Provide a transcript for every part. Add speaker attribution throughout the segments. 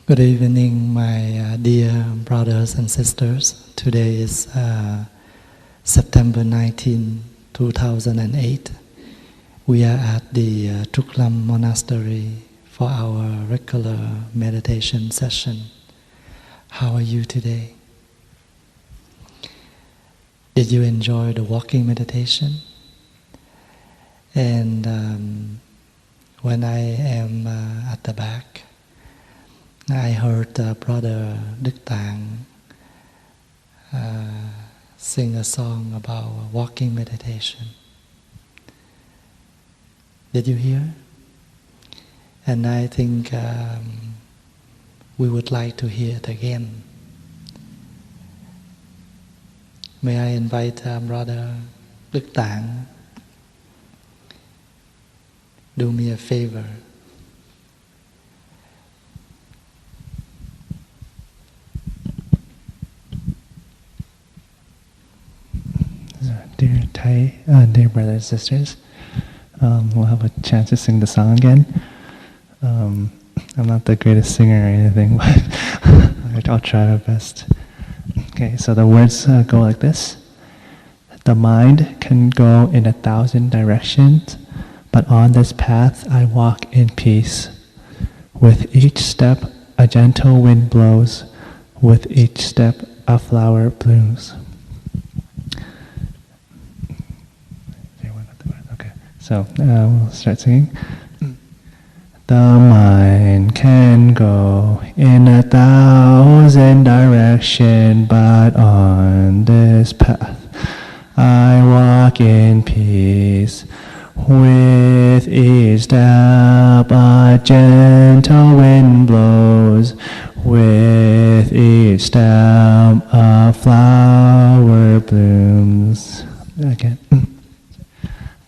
Speaker 1: Good evening, my dear brothers and sisters. Today is September 19, 2008. We are at the Trúc Lâm Monastery for our regular meditation session. How are you today? Did you enjoy the walking meditation? And when I am at the back, I heard Brother Đức Tạng sing a song about walking meditation. Did you hear? And I think we would like to hear it again. May I invite Brother Đức Tạng, do me a favor.
Speaker 2: Dear Thay, dear brothers and sisters, we'll have a chance to sing the song again. I'm not the greatest singer or anything, but I'll try my best. Okay, so the words go like this. The mind can go in 1,000 directions, but on this path I walk in peace. With each step a gentle wind blows, with each step a flower blooms. So we'll start singing. The mind can go in 1,000 directions, but on this path I walk in peace. With each step a gentle wind blows, with each step a flower blooms. Again.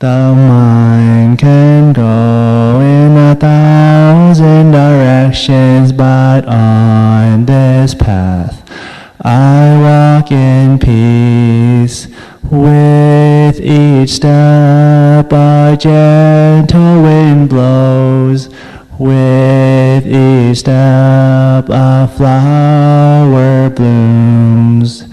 Speaker 2: The mind can go in 1,000 directions, but on this path I walk in peace. With each step a gentle wind blows, with each step a flower blooms.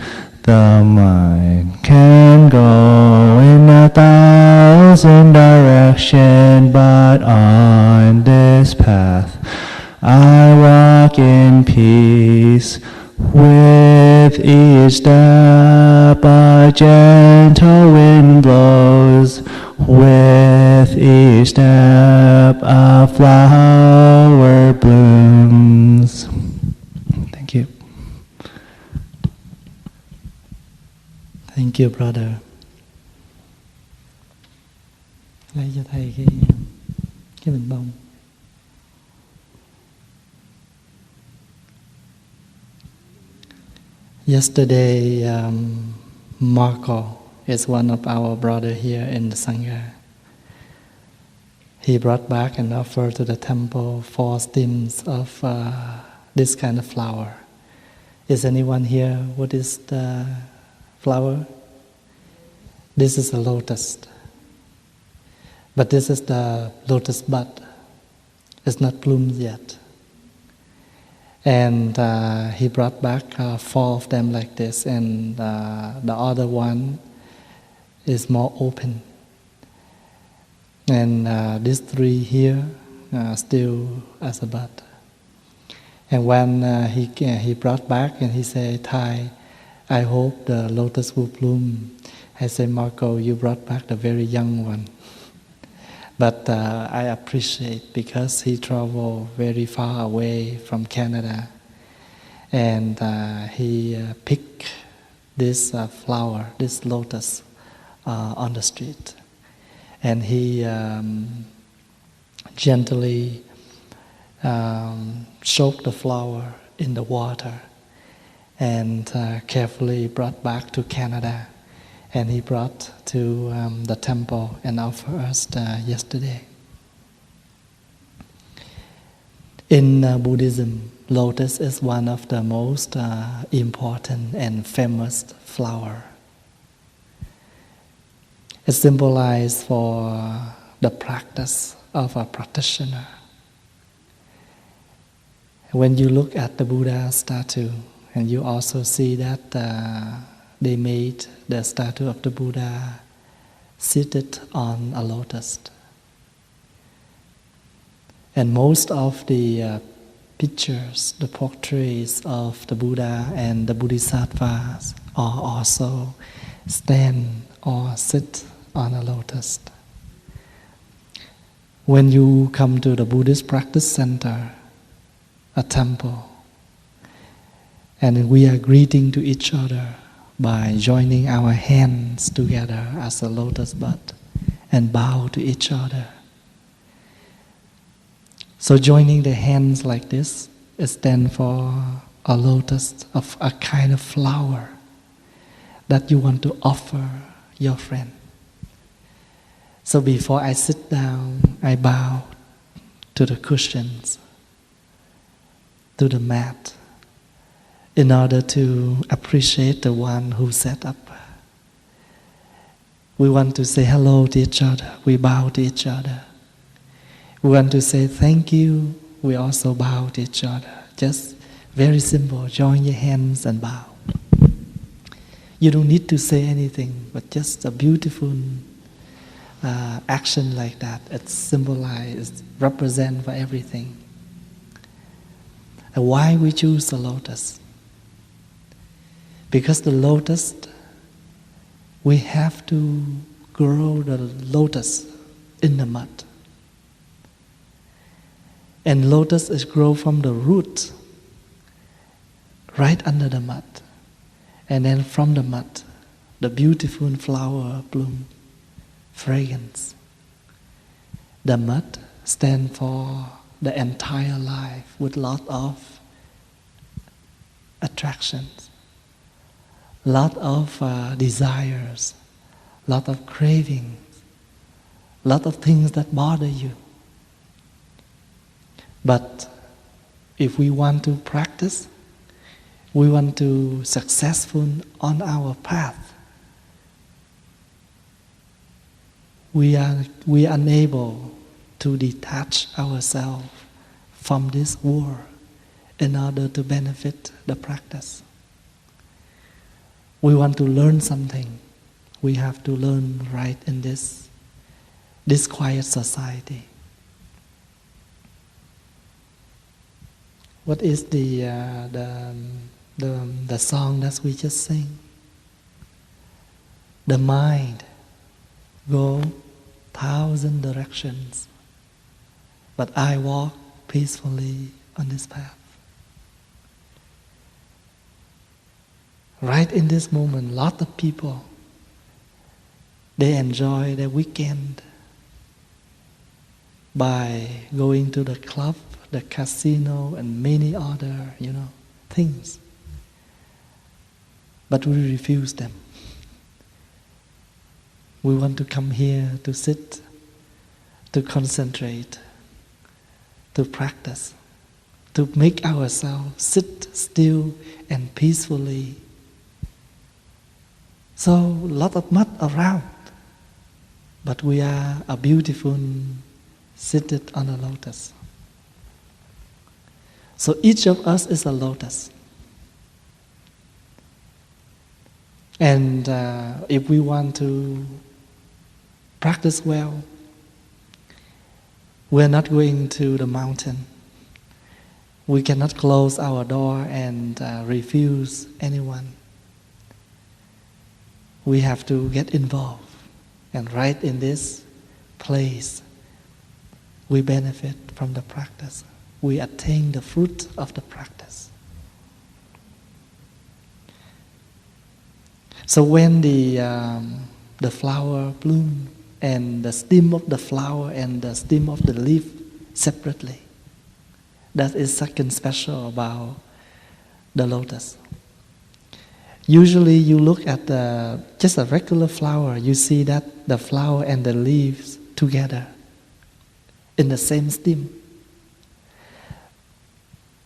Speaker 2: The mind can go in 1,000 directions, but on this path I walk in peace. With each step a gentle wind blows, with each step a flower blooms. Thank you.
Speaker 1: Thank you, brother. Lấy cho thầy cái bình bông. Yesterday, Marco is one of our brother here in the Sangha. He brought back and offered to the temple 4 stems of this kind of flower. Is anyone here? What is the flower? This is a lotus. But this is the lotus bud. It's not bloomed yet. And he brought back 4 of them like this, and the other one is more open. And these 3 here still as a bud. And when he brought back and he said, Thay, I hope the lotus will bloom. I say, Marco, you brought back the very young one. But I appreciate because he traveled very far away from Canada, and he picked this flower, this lotus, on the street, and he gently soaked the flower in the water, and carefully brought back to Canada. And he brought to the temple and offered us yesterday. In Buddhism, lotus is one of the most important and famous flower. It symbolizes for the practice of a practitioner. When you look at the Buddha statue, and you also see that they made the statue of the Buddha seated on a lotus. And most of the pictures, the portraits of the Buddha and the Bodhisattvas are also stand or sit on a lotus. When you come to the Buddhist practice center, a temple, and we are greeting to each other by joining our hands together as a lotus bud and bow to each other. So joining the hands like this, it stands for a lotus of a kind of flower that you want to offer your friend. So before I sit down, I bow to the cushions, to the mat, in order to appreciate the one who set up. We want to say hello to each other. We bow to each other. We want to say thank you. We also bow to each other. Just very simple. Join your hands and bow. You don't need to say anything, but just a beautiful action like that. It symbolizes, represents for everything. And why we choose the lotus? Because the lotus, we have to grow the lotus in the mud. And lotus is grow from the root, right under the mud. And then from the mud, the beautiful flower bloom, fragrance. The mud stands for the entire life with lot of attractions, lot of desires, lot of cravings, lot of things that bother you. But if we want to practice, we want to successful on our path, we are unable to detach ourselves from this world in order to benefit the practice. We want to learn something. We have to learn right in this quiet society. What is the song that we just sing? The mind go 1,000 directions, but I walk peacefully on this path. Right in this moment, lot of people, they enjoy their weekend by going to the club, the casino, and many other, things. But we refuse them. We want to come here to sit, to concentrate, to practice, to make ourselves sit still and peacefully. So, a lot of mud around, but we are a beautiful seated on a lotus. So each of us is a lotus. And if we want to practice well, we're not going to the mountain. We cannot close our door and refuse anyone. We have to get involved. And right in this place, we benefit from the practice. We attain the fruit of the practice. So when the flower bloom and the stem of the flower and the stem of the leaf separately, that is something special about the lotus. Usually you look at just a regular flower, you see that the flower and the leaves together in the same stem.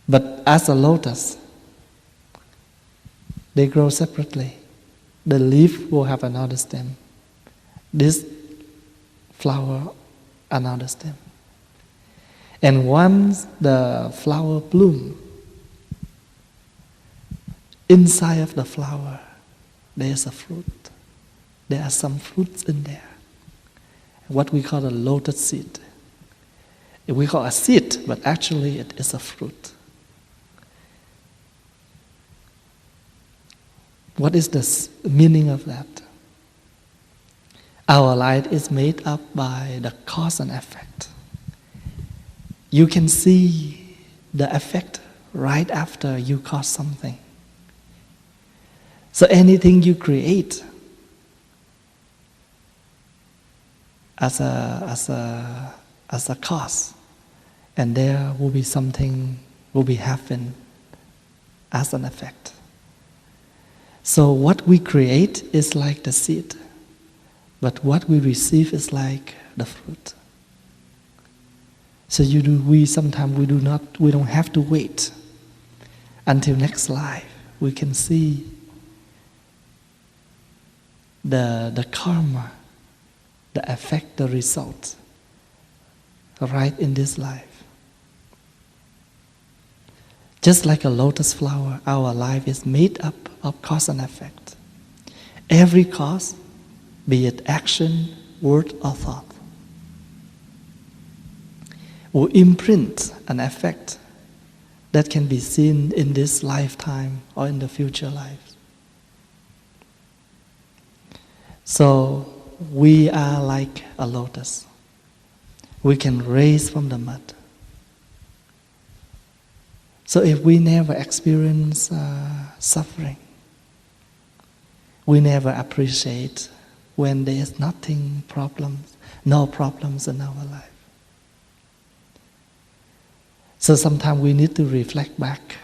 Speaker 1: But as a lotus, they grow separately. The leaf will have another stem. This flower, another stem. And once the flower blooms, inside of the flower, there's a fruit. There are some fruits in there. What we call a lotus seed. We call a seed, but actually it is a fruit. What is the meaning of that? Our life is made up by the cause and effect. You can see the effect right after you cause something. So anything you create as a cause, and there will be something will be happen as an effect. So what we create is like the seed, but what we receive is like the fruit. So sometimes we don't have to wait until next life. We can see the karma, the effect, the result, right in this life. Just like a lotus flower, our life is made up of cause and effect. Every cause, be it action, word, or thought, will imprint an effect that can be seen in this lifetime or in the future lives. So we are like a lotus. We can raise from the mud. So if we never experience suffering, we never appreciate when there is no problems in our life. So sometimes we need to reflect back.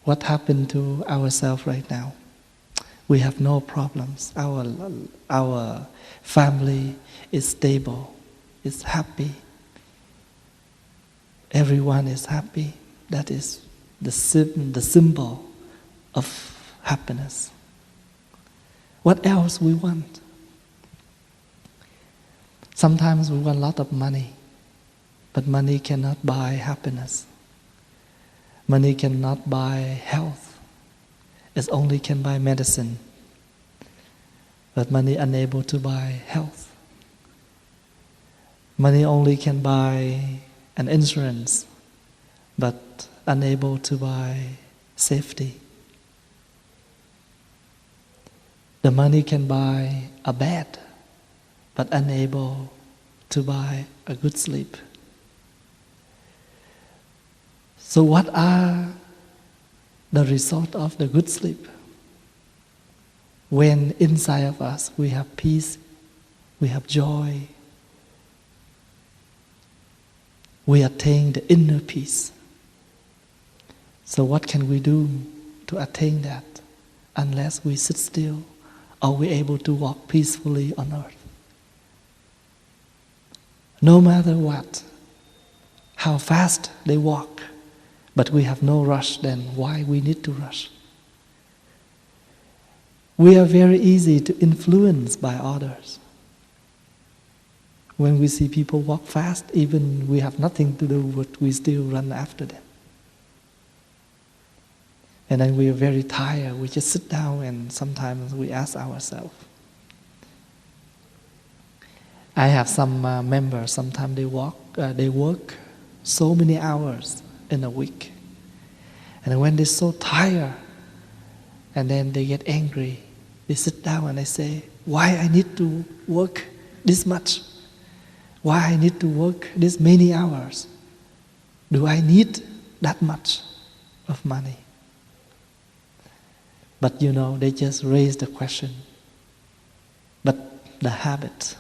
Speaker 1: What happened to ourselves right now? We have no problems. Our family is stable, is happy. Everyone is happy. That is the symbol of happiness. What else we want? Sometimes we want a lot of money, but money cannot buy happiness. Money cannot buy health. It only can buy medicine. But money unable to buy health. Money only can buy an insurance, but unable to buy safety. The money can buy a bed, but unable to buy a good sleep. So what are the result of the good sleep? When inside of us we have peace, we have joy, we attain the inner peace. So what can we do to attain that unless we sit still or we're able to walk peacefully on earth? No matter what, how fast they walk, but we have no rush, then why we need to rush? We are very easy to influence by others. When we see people walk fast, even we have nothing to do, but we still run after them. And then we are very tired. We just sit down and sometimes we ask ourselves. I have some members, sometimes they work so many hours in a week. And when they're so tired, and then they get angry, they sit down and they say, why I need to work this much? Why I need to work this many hours? Do I need that much of money? But they just raise the question. But the habit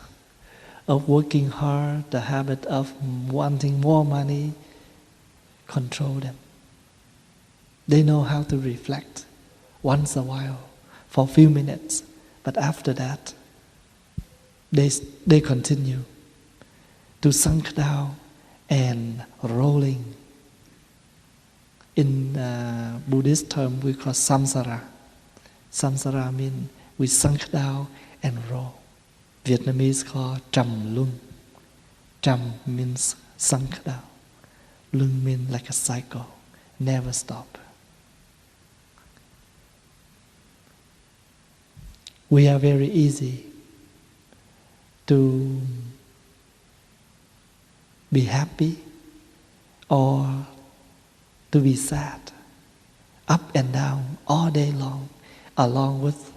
Speaker 1: of working hard, the habit of wanting more money, control them. They know how to reflect once a while for a few minutes, but after that, they continue to sink down and rolling. In Buddhist term, we call samsara. Samsara means we sunk down and roll. Vietnamese call trầm luân. Trầm means sunk down. Lung means like a cycle, never stop. We are very easy to be happy or to be sad, up and down all day long, along with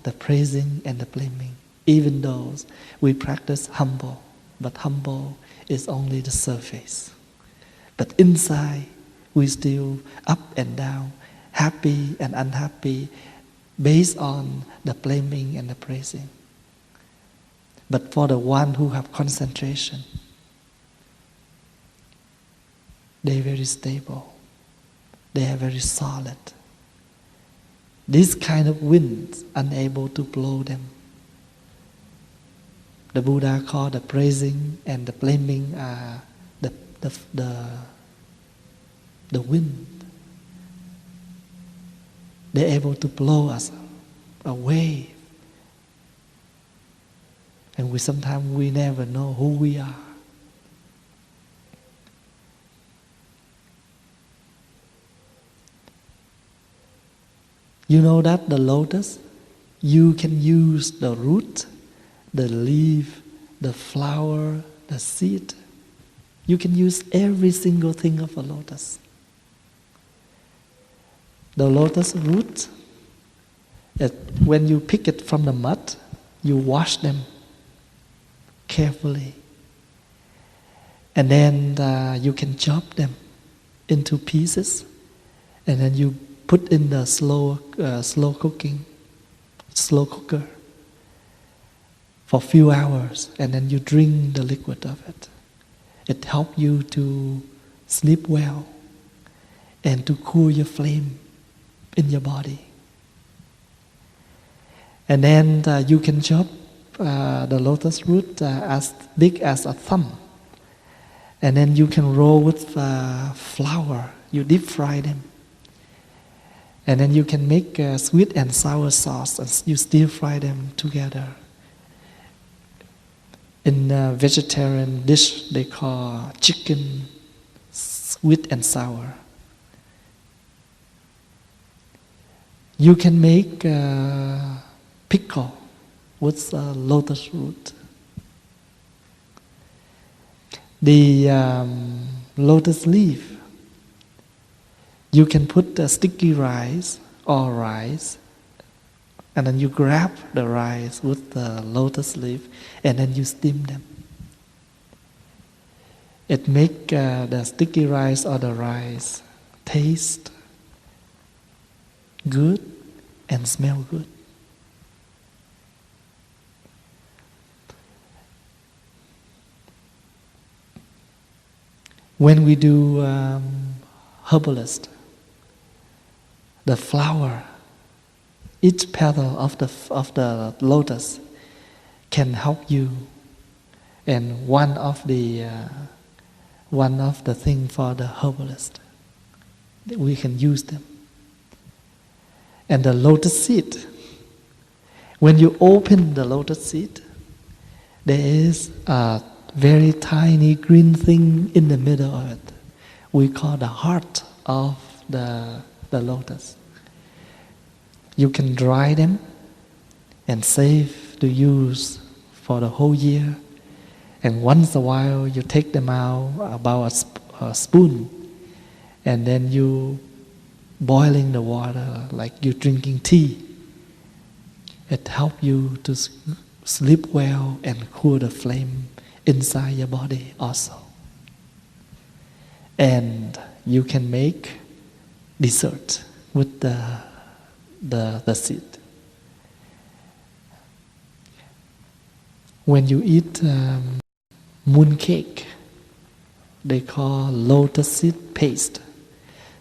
Speaker 1: the praising and the blaming. Even though we practice humble, but humble is only the surface. But inside, we still up and down, happy and unhappy, based on the blaming and the praising. But for the one who have concentration, they're very stable. They are very solid. This kind of winds unable to blow them. The Buddha called the praising and the blaming are the wind. They're able to blow us away. And sometimes we never know who we are. You know that the lotus, you can use the root, the leaf, the flower, the seed. You can use every single thing of a lotus. The lotus root, when you pick it from the mud, you wash them carefully. And then you can chop them into pieces. And then you put in the slow cooker for a few hours. And then you drink the liquid of it. It helps you to sleep well and to cool your flame in your body. And then you can chop the lotus root as big as a thumb. And then you can roll with flour. You deep fry them. And then you can make sweet and sour sauce and you stir fry them together. In a vegetarian dish they call chicken sweet and sour. You can make pickle with lotus root. The lotus leaf, you can put sticky rice or rice, and then you grab the rice with the lotus leaf, and then you steam them. It makes the sticky rice or the rice taste good and smell good. When we do herbalist, the flower, each petal of the lotus can help you, and one of the thing for the herbalist, we can use them. And the lotus seed, when you open the lotus seed, there is a very tiny green thing in the middle of it. We call the heart of the lotus. You can dry them and save to use for the whole year. And once a while you take them out about a spoon, and then you boiling the water like you're drinking tea. It helps you to sleep well and cool the flame inside your body also. And you can make dessert with the seed. When you eat moon cake, they call lotus seed paste.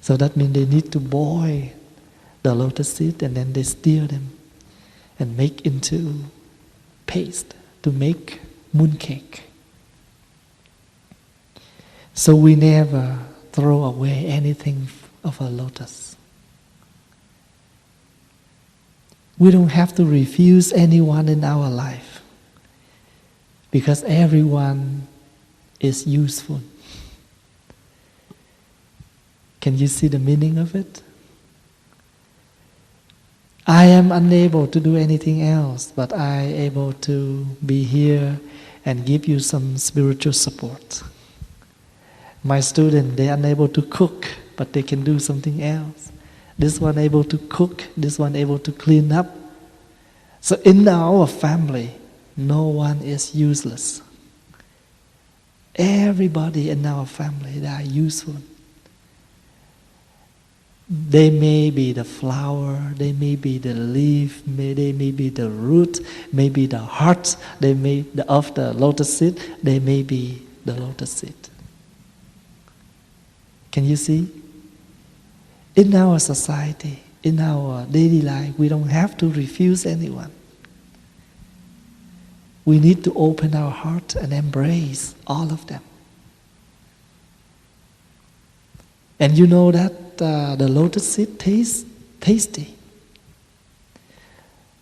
Speaker 1: So that means they need to boil the lotus seed and then they stir them and make into paste to make moon cake. So we never throw away anything of a lotus. We don't have to refuse anyone in our life because everyone is useful. Can you see the meaning of it? I am unable to do anything else, but I am able to be here and give you some spiritual support. My student, they are unable to cook, but they can do something else. This one able to cook, this one able to clean up. So in our family, no one is useless. Everybody in our family, they are useful. They may be the flower, they may be the leaf, they may be the root, maybe the heart, they may of the lotus seed, they may be the lotus seed. Can you see? In our society, in our daily life, we don't have to refuse anyone. We need to open our heart and embrace all of them. And you know that the lotus seed tastes tasty.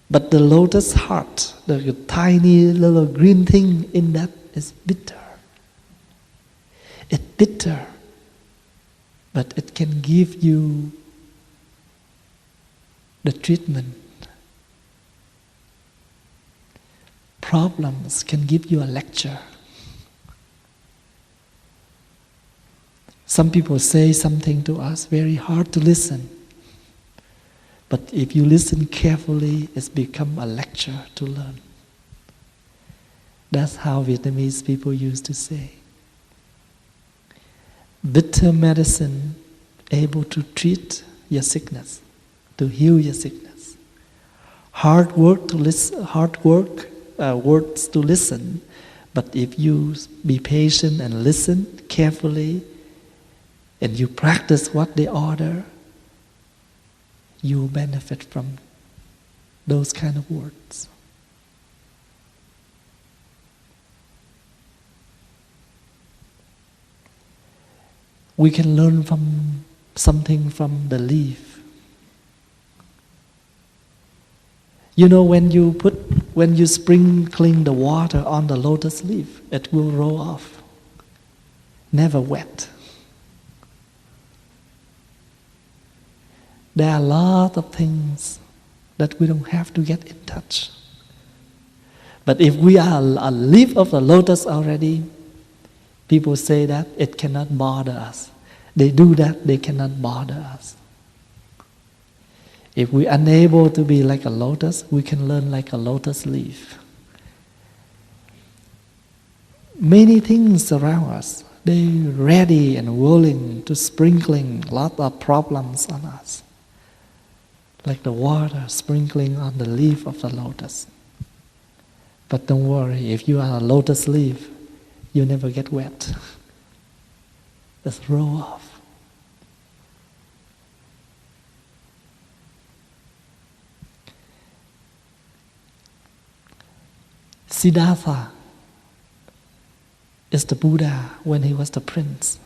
Speaker 1: But the lotus heart, the tiny little green thing in that is bitter. It's bitter, but it can give you the treatment. Problems can give you a lecture. Some people say something to us very hard to listen. But if you listen carefully, it's become a lecture to learn. That's how Vietnamese people used to say. Bitter medicine able to treat your sickness, to heal your sickness. Hard work to listen, words to listen. But if you be patient and listen carefully, and you practice what they order, you will benefit from those kind of words. We can learn from something from the leaf. You know, when you sprinkling the water on the lotus leaf, it will roll off, never wet. There are a lot of things that we don't have to get in touch. But if we are a leaf of the lotus already, people say that it cannot bother us. They do that, they cannot bother us. If we are unable to be like a lotus, we can learn like a lotus leaf. Many things around us, they're ready and willing to sprinkling a lot of problems on us. Like the water sprinkling on the leaf of the lotus. But don't worry, if you are a lotus leaf, you never get wet. Just roll off. Siddhartha is the Buddha when he was the prince.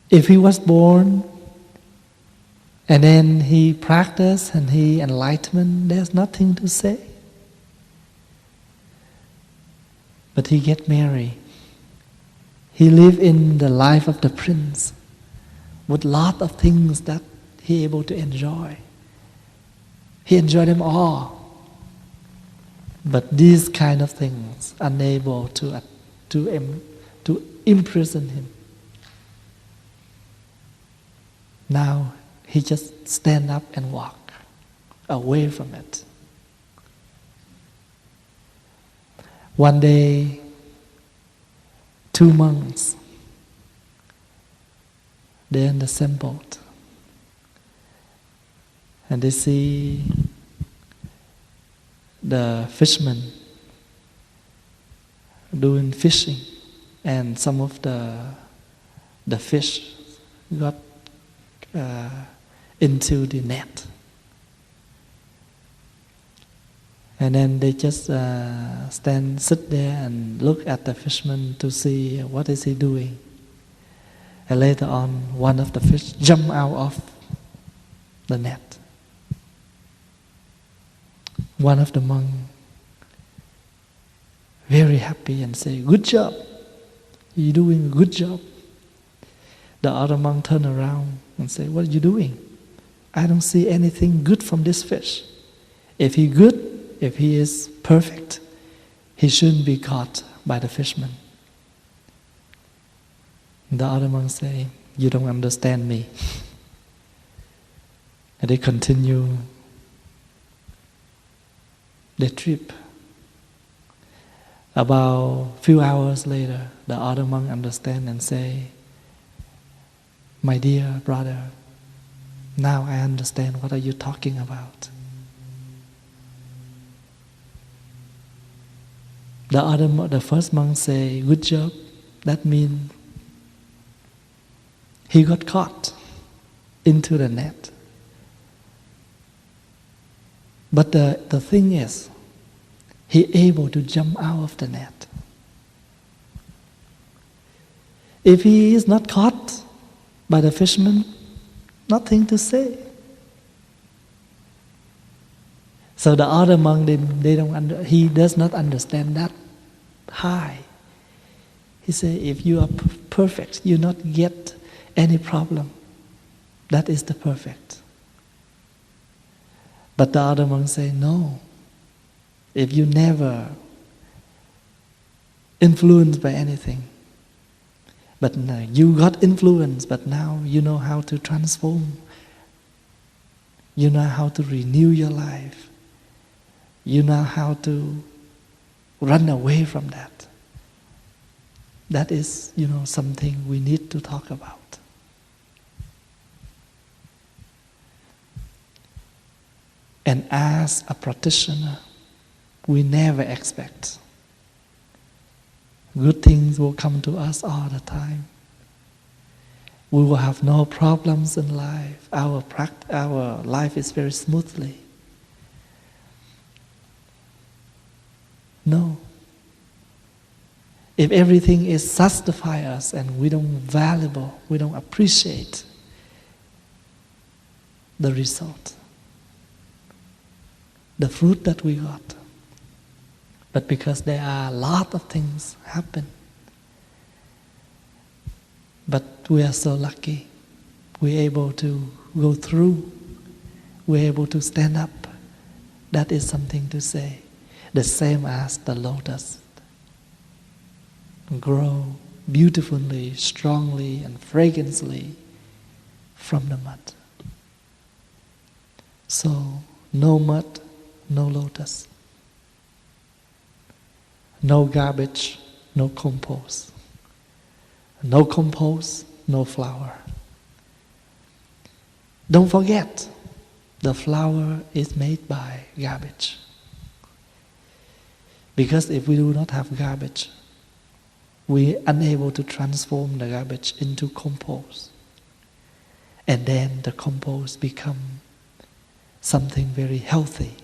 Speaker 1: If he was born and then he practiced and he enlightenment, there's nothing to say. But he get married. He lived in the life of the prince with lot of things that he able to enjoy. He enjoyed them all. But these kind of things unable to imprison him. Now he just stand up and walk away from it. One day, 2 monks, they're in the same boat. And they see the fishermen doing fishing, and some of the fish got into the net. And then they just sit there and look at the fisherman to see what is he doing. And later on, one of the fish jumped out of the net. One of the monks, very happy and say, "Good job, you're doing a good job." The other monk turned around and said, "What are you doing? I don't see anything good from this fish. If he good, if he is perfect, he shouldn't be caught by the fisherman." The other monk say, "You don't understand me." And they continue their trip. About a few hours later, the other monk understand and say, "My dear brother, now I understand what are you talking about." The first monk say, "Good job." That means he got caught into the net. But the thing is, he able to jump out of the net. If he is not caught by the fisherman, nothing to say. So the other monk, he does not understand that high. He say, if you are perfect, you not get any problem. That is the perfect. But the other monk say, no. If you never influenced by anything, but now you got influenced, but now you know how to transform. You know how to renew your life. You know how to run away from that. That is, something we need to talk about. And as a practitioner, we never expect good things will come to us all the time. We will have no problems in life. Our life is very smoothly. No. If everything is satisfy us and we don't valuable, we don't appreciate the result, the fruit that we got. But because there are a lot of things happen, but we are so lucky, we're able to go through, we're able to stand up. That is something to say. The same as the lotus. Grow beautifully, strongly, and fragrantly from the mud. So, no mud, no lotus. No garbage, no compost. No compost, no flower. Don't forget, the flower is made by garbage. Because if we do not have garbage, we are unable to transform the garbage into compost. And then the compost become something very healthy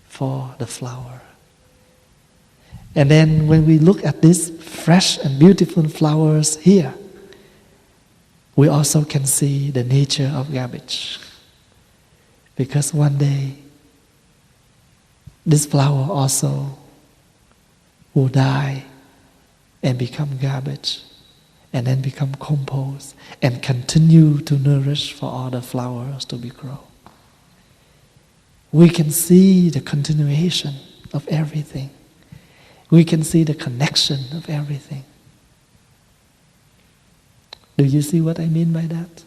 Speaker 1: for the flower. And then when we look at these fresh and beautiful flowers here, we also can see the nature of garbage. Because one day, this flower also will die and become garbage, and then become compost, and continue to nourish for all the flowers to be grown. We can see the continuation of everything. We can see the connection of everything. Do you see what I mean by that?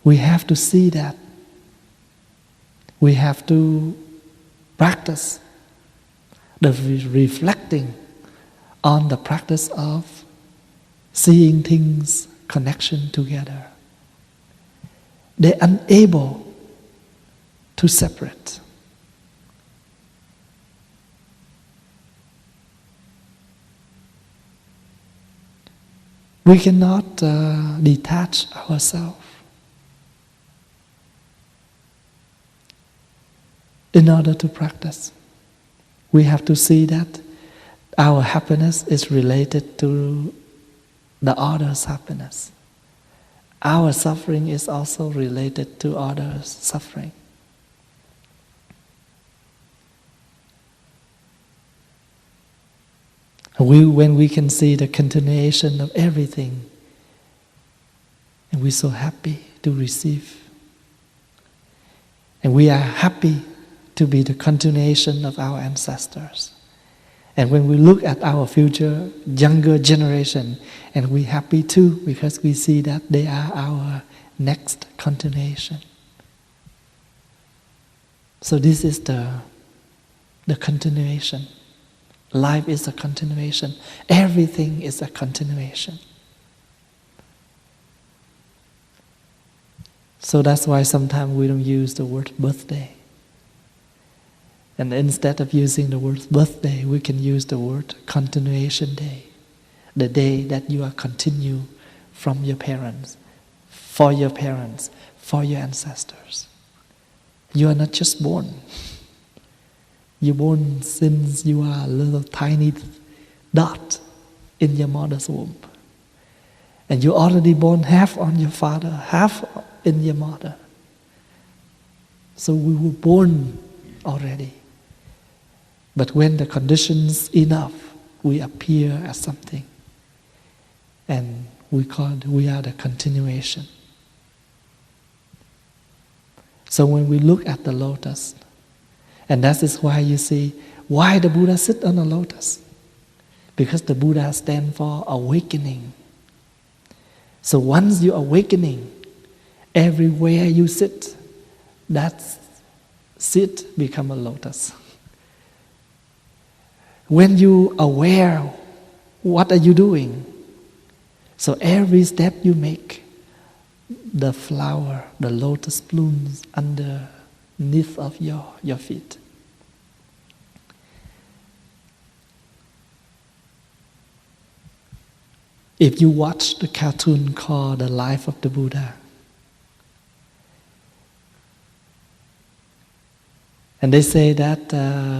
Speaker 1: We have to see that. We have to practice the reflecting on the practice of seeing things connection together. They're unable to separate. We cannot detach ourselves. In order to practice, we have to see that our happiness is related to the other's happiness. Our suffering is also related to others' suffering. When we can see the continuation of everything, and we're so happy to receive. And we are happy to be the continuation of our ancestors. And when we look at our future, younger generation, and we're happy too, because we see that they are our next continuation. So this is the continuation. Life is a continuation. Everything is a continuation. So that's why sometimes we don't use the word birthday. And instead of using the word birthday, we can use the word continuation day. The day that you are continue from your parents, for your ancestors. You are not just born. You're born since you are a little tiny dot in your mother's womb. And you're already born half on your father, half in your mother. So we were born already. But when the conditions enough, we appear as something. And we are the continuation. So when we look at the lotus, and that is why you see, why the Buddha sit on a lotus? Because the Buddha stands for awakening. So once you're awakening, everywhere you sit, that seat become a lotus. When you aware, what are you doing? So every step you make, the flower, the lotus blooms underneath of your feet. If you watch the cartoon called The Life of the Buddha, and they say that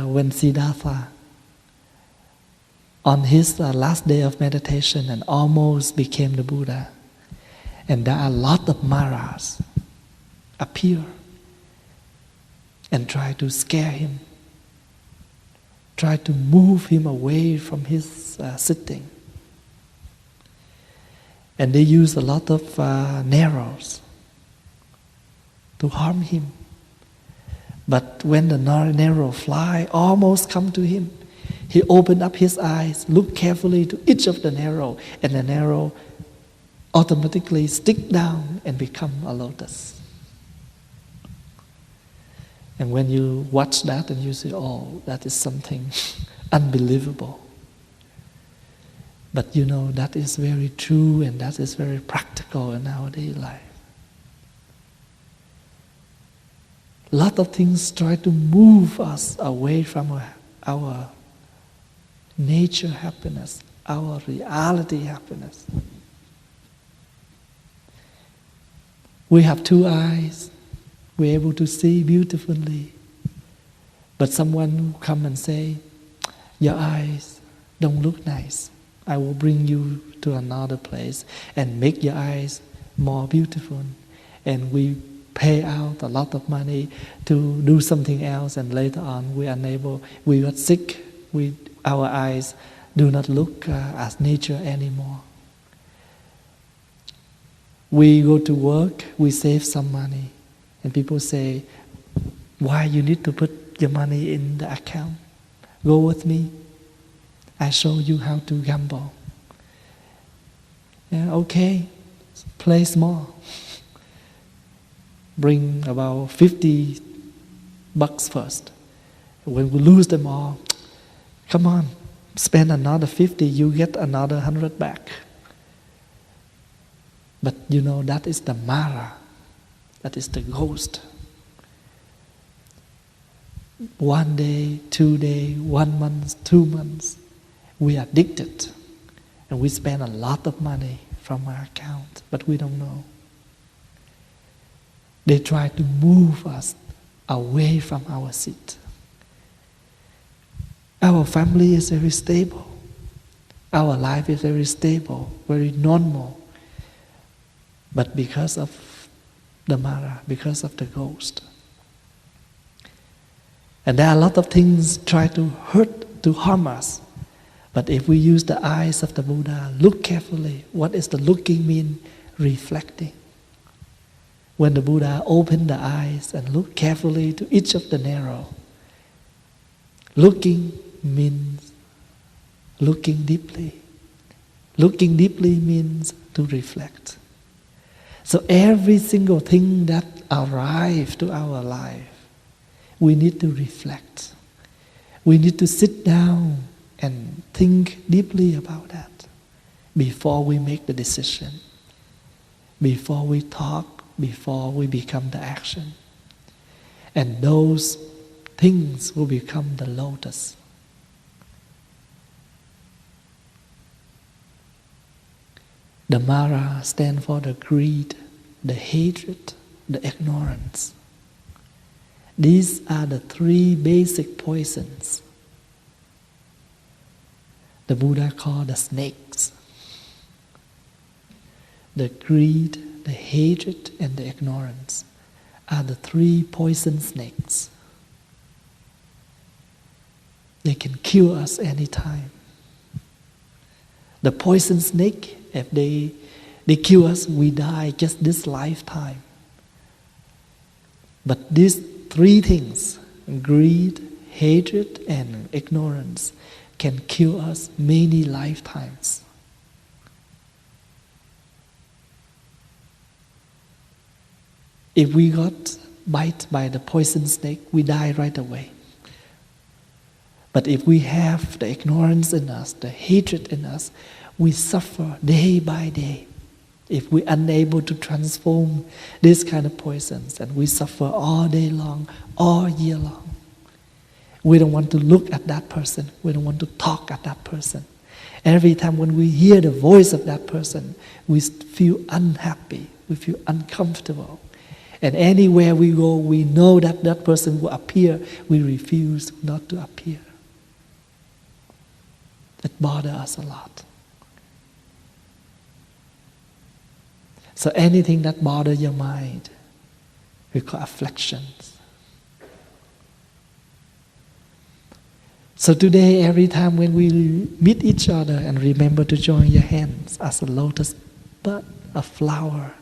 Speaker 1: when Siddhartha, on his last day of meditation and almost became the Buddha, and there are a lot of Maras appear and try to scare him, try to move him away from his sitting. And they use a lot of arrows to harm him. But when the arrow fly almost come to him, he opened up his eyes, looked carefully to each of the arrow, and the arrow automatically stick down and become a lotus. And when you watch that and you say, oh, that is something unbelievable. But you know, that is very true and that is very practical in our daily life. A lot of things try to move us away from our nature happiness, our reality happiness. We have two eyes, we're able to see beautifully. But someone come and say, your eyes don't look nice. I will bring you to another place and make your eyes more beautiful. And we pay out a lot of money to do something else, and later on we got sick, our eyes do not look as nature anymore. We go to work, we save some money, and people say, why you need to put your money in the account? Go with me. I show you how to gamble. Yeah, okay, play small. Bring about $50 first. When we lose them all, come on, spend another 50, you get another 100 back. But you know, that is the Mara, that is the ghost. 1 day, 2 days, 1 month, 2 months, we are addicted, and we spend a lot of money from our account, but we don't know. They try to move us away from our seat. Our family is very stable. Our life is very stable, very normal. But because of the Mara, because of the ghost. And there are a lot of things try to hurt, to harm us. But if we use the eyes of the Buddha, look carefully. What is the looking mean? Reflecting. When the Buddha opened the eyes and looked carefully to each of the narrow, looking means looking deeply. Looking deeply means to reflect. So every single thing that arrives to our life, we need to reflect. We need to sit down and think deeply about that before we make the decision, before we talk, before we become the action. And those things will become the lotus. The Mara stands for the greed, the hatred, the ignorance. These are the three basic poisons the Buddha called the snakes. The greed, the hatred, and the ignorance are the three poison snakes. They can kill us anytime. The poison snake, if they kill us, we die just this lifetime. But these three things, greed, hatred, and ignorance, can kill us many lifetimes. If we got bite by the poison snake, we die right away. But if we have the ignorance in us, the hatred in us, we suffer day by day. If we're unable to transform this kind of poisons, and we suffer all day long, all year long. We don't want to look at that person. We don't want to talk at that person. Every time when we hear the voice of that person, we feel unhappy. We feel uncomfortable. And anywhere we go, we know that that person will appear. We refuse not to appear. It bothers us a lot. So anything that bothers your mind, we call afflictions. So today, every time when we meet each other, and remember to join your hands as a lotus bud, a flower.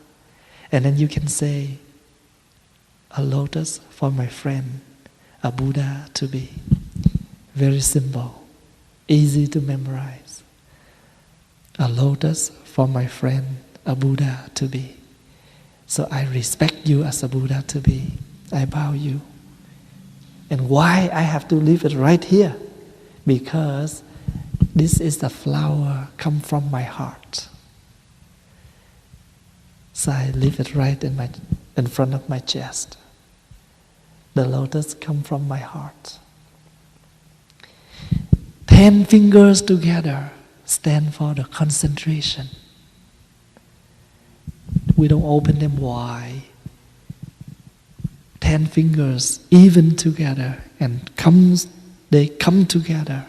Speaker 1: And then you can say, a lotus for my friend, a Buddha to be. Very simple, easy to memorize. A lotus for my friend, a Buddha to be. So I respect you as a Buddha to be. I bow you. And why I have to leave it right here? Because this is the flower come from my heart. So I leave it right in front of my chest. The lotus come from my heart. 10 fingers together stand for the concentration. We don't open them wide. 10 fingers even together and they come together,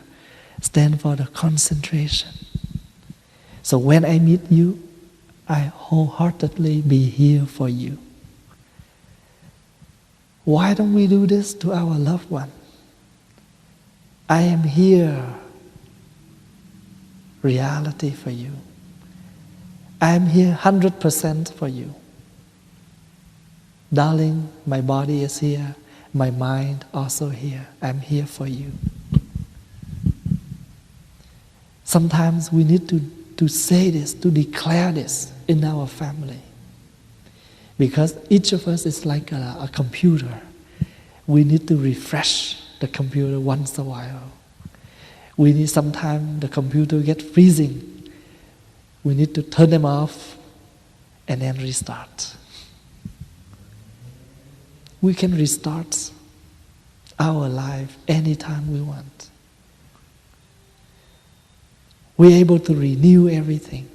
Speaker 1: stand for the concentration. So when I meet you, I wholeheartedly be here for you. Why don't we do this to our loved one? I am here, reality for you. I am here 100% for you. Darling, my body is here, my mind also here. I'm here for you. Sometimes we need to say this, to declare this in our family. Because each of us is like a computer. We need to refresh the computer once a while. We need sometimes the computer get freezing. We need to turn them off and then restart. We can restart our life anytime we want. We're able to renew everything.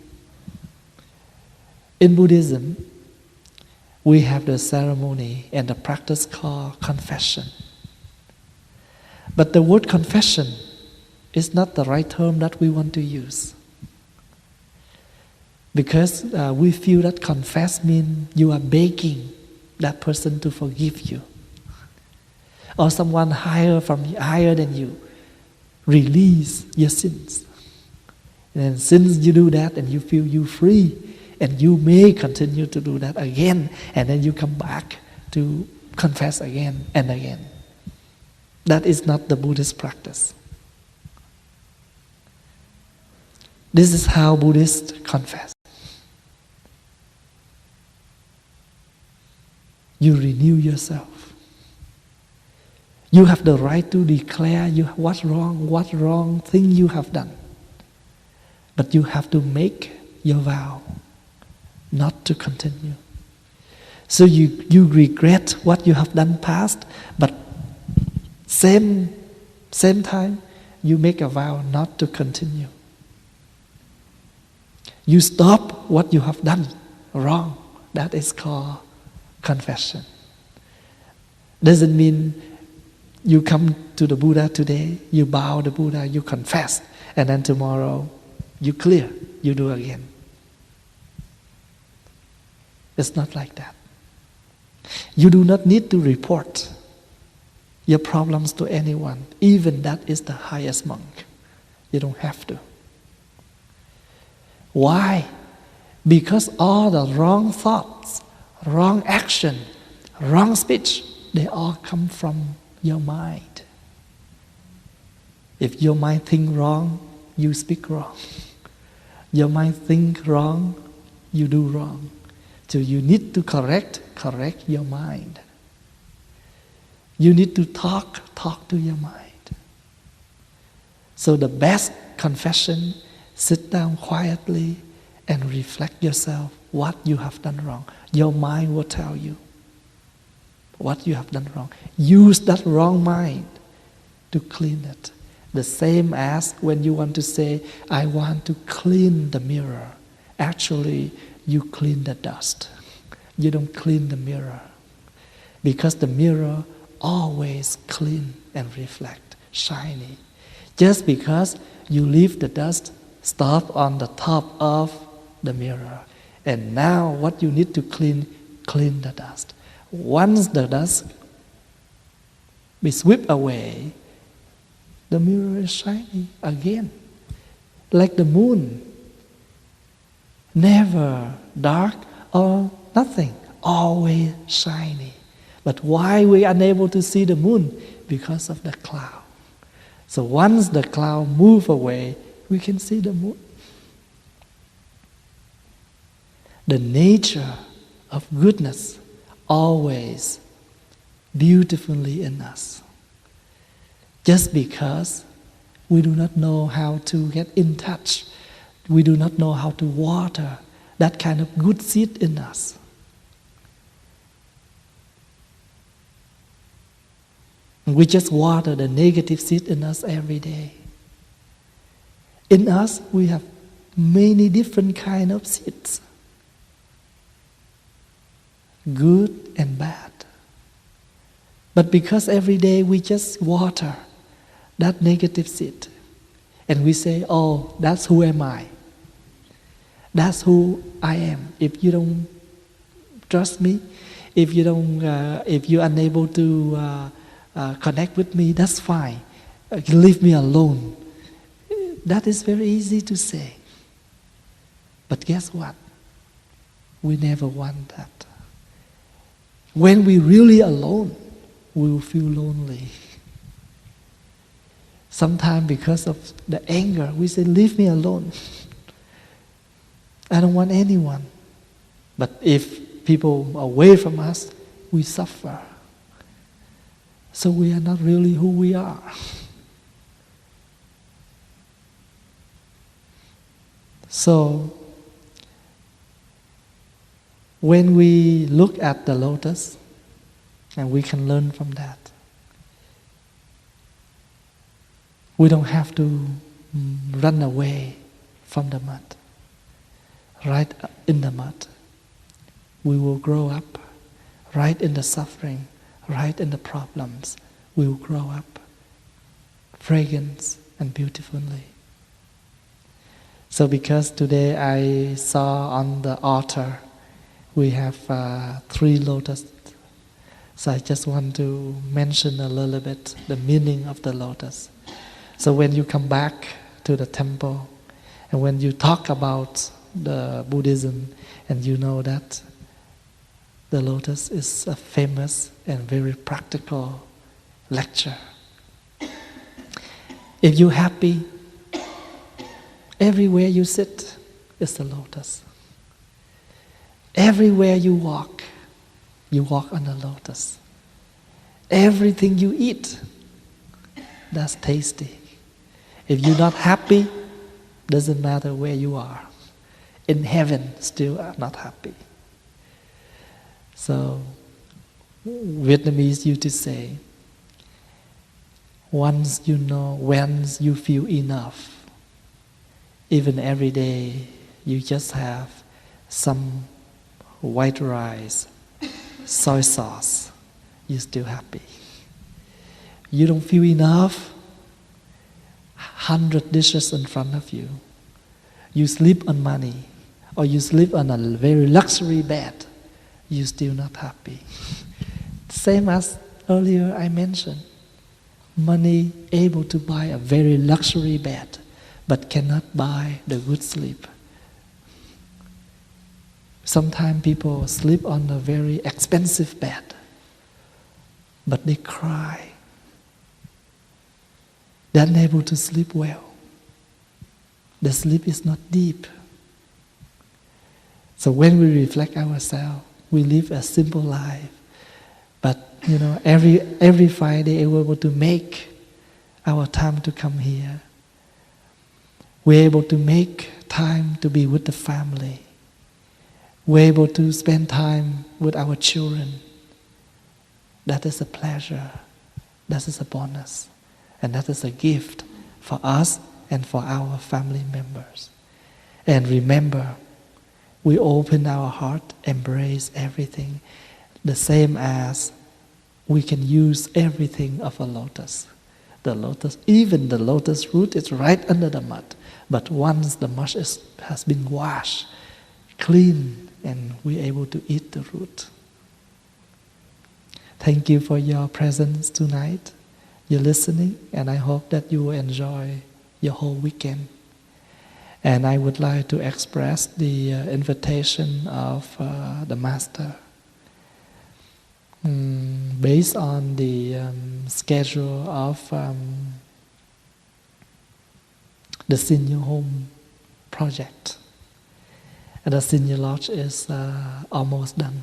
Speaker 1: In Buddhism, we have the ceremony and the practice called confession. But the word confession is not the right term that we want to use. Because we feel that confess means you are begging that person to forgive you. Or someone higher than you release your sins. And since you do that and you feel you free, and you may continue to do that again, and then you come back to confess again and again. That is not the Buddhist practice. This is how Buddhists confess. You renew yourself. You have the right to declare what wrong thing you have done. But you have to make your vow not to continue. So you regret what you have done past, but same time you make a vow not to continue. You stop what you have done wrong. That is called confession. Doesn't mean you come to the Buddha today, you bow the Buddha, you confess, and then tomorrow you clear, you do again. It's not like that. You do not need to report your problems to anyone, even that is the highest monk. You don't have to. Why? Because all the wrong thoughts, wrong action, wrong speech, they all come from your mind. If your mind think wrong, you speak wrong. Your mind think wrong, you do wrong. So you need to correct your mind. You need to talk to your mind. So the best confession, sit down quietly and reflect yourself what you have done wrong. Your mind will tell you what you have done wrong. Use that wrong mind to clean it. The same as when you want to say, I want to clean the mirror. Actually, you clean the dust. You don't clean the mirror. Because the mirror always clean and reflect, shiny. Just because you leave the dust stop on the top of the mirror. And now what you need to clean the dust. Once the dust be swept away, the mirror is shiny again. Like the moon. Never dark or nothing. Always shiny. But why we are unable to see the moon? Because of the cloud. So once the cloud move away, we can see the moon. The nature of goodness always beautifully in us. Just because we do not know how to get in touch, we do not know how to water that kind of good seed in us. We just water the negative seed in us every day. In us, we have many different kind of seeds. Good and bad. But because every day we just water that negative seed, and we say, oh, that's who am I. That's who I am. If you don't trust me, if you're unable to connect with me, that's fine. Leave me alone. That is very easy to say. But guess what? We never want that. When we're really alone, we will feel lonely. Sometimes because of the anger, we say, leave me alone. I don't want anyone. But if people are away from us, we suffer. So we are not really who we are. So, when we look at the lotus, and we can learn from that, we don't have to run away from the mud. Right in the mud, we will grow up. Right in the suffering, right in the problems, we will grow up fragrant and beautifully. So because today I saw on the altar we have 3 lotus, so I just want to mention a little bit the meaning of the lotus. So when you come back to the temple And when you talk about the Buddhism, and you know that the lotus is a famous and very practical lecture. If you're happy, everywhere you sit is the lotus. Everywhere you walk on the lotus. Everything you eat, that's tasty. If you're not happy, doesn't matter where you are. In heaven, still are not happy. So, Vietnamese used to say, once you feel enough, even every day you just have some white rice, soy sauce, you're still happy. You don't feel enough, 100 dishes in front of you. You sleep on money, or you sleep on a very luxury bed, you're still not happy. Same as earlier I mentioned, money able to buy a very luxury bed, but cannot buy the good sleep. Sometimes people sleep on a very expensive bed, but they cry. They're unable to sleep well. The sleep is not deep. So when we reflect ourselves, we live a simple life. But every Friday we're able to make our time to come here. We're able to make time to be with the family. We're able to spend time with our children. That is a pleasure. That is a bonus. And that is a gift for us and for our family members. And remember, we open our heart, embrace everything, the same as we can use everything of a lotus. The lotus, even the lotus root is right under the mud. But once the mud has been washed, clean, and we're able to eat the root. Thank you for your presence tonight, your listening, and I hope that you will enjoy your whole weekend. And I would like to express the invitation of the Master. Based on the schedule of the Senior Home project. And the Senior Lodge is almost done.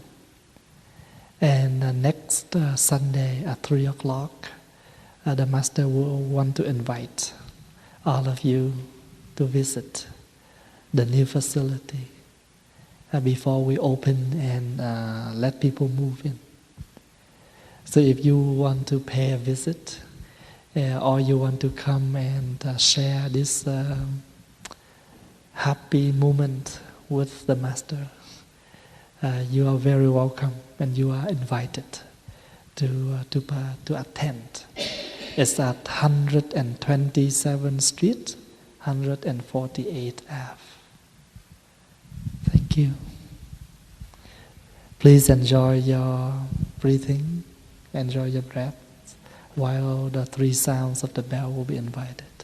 Speaker 1: And next Sunday at 3 o'clock, the Master will want to invite all of you to visit the new facility before we open and let people move in. So if you want to pay a visit or you want to come and share this happy moment with the Master, you are very welcome and you are invited to attend. It's at 127th Street, 148 Ave. Thank you. Please enjoy your breathing, enjoy your breath, while the 3 sounds of the bell will be invited.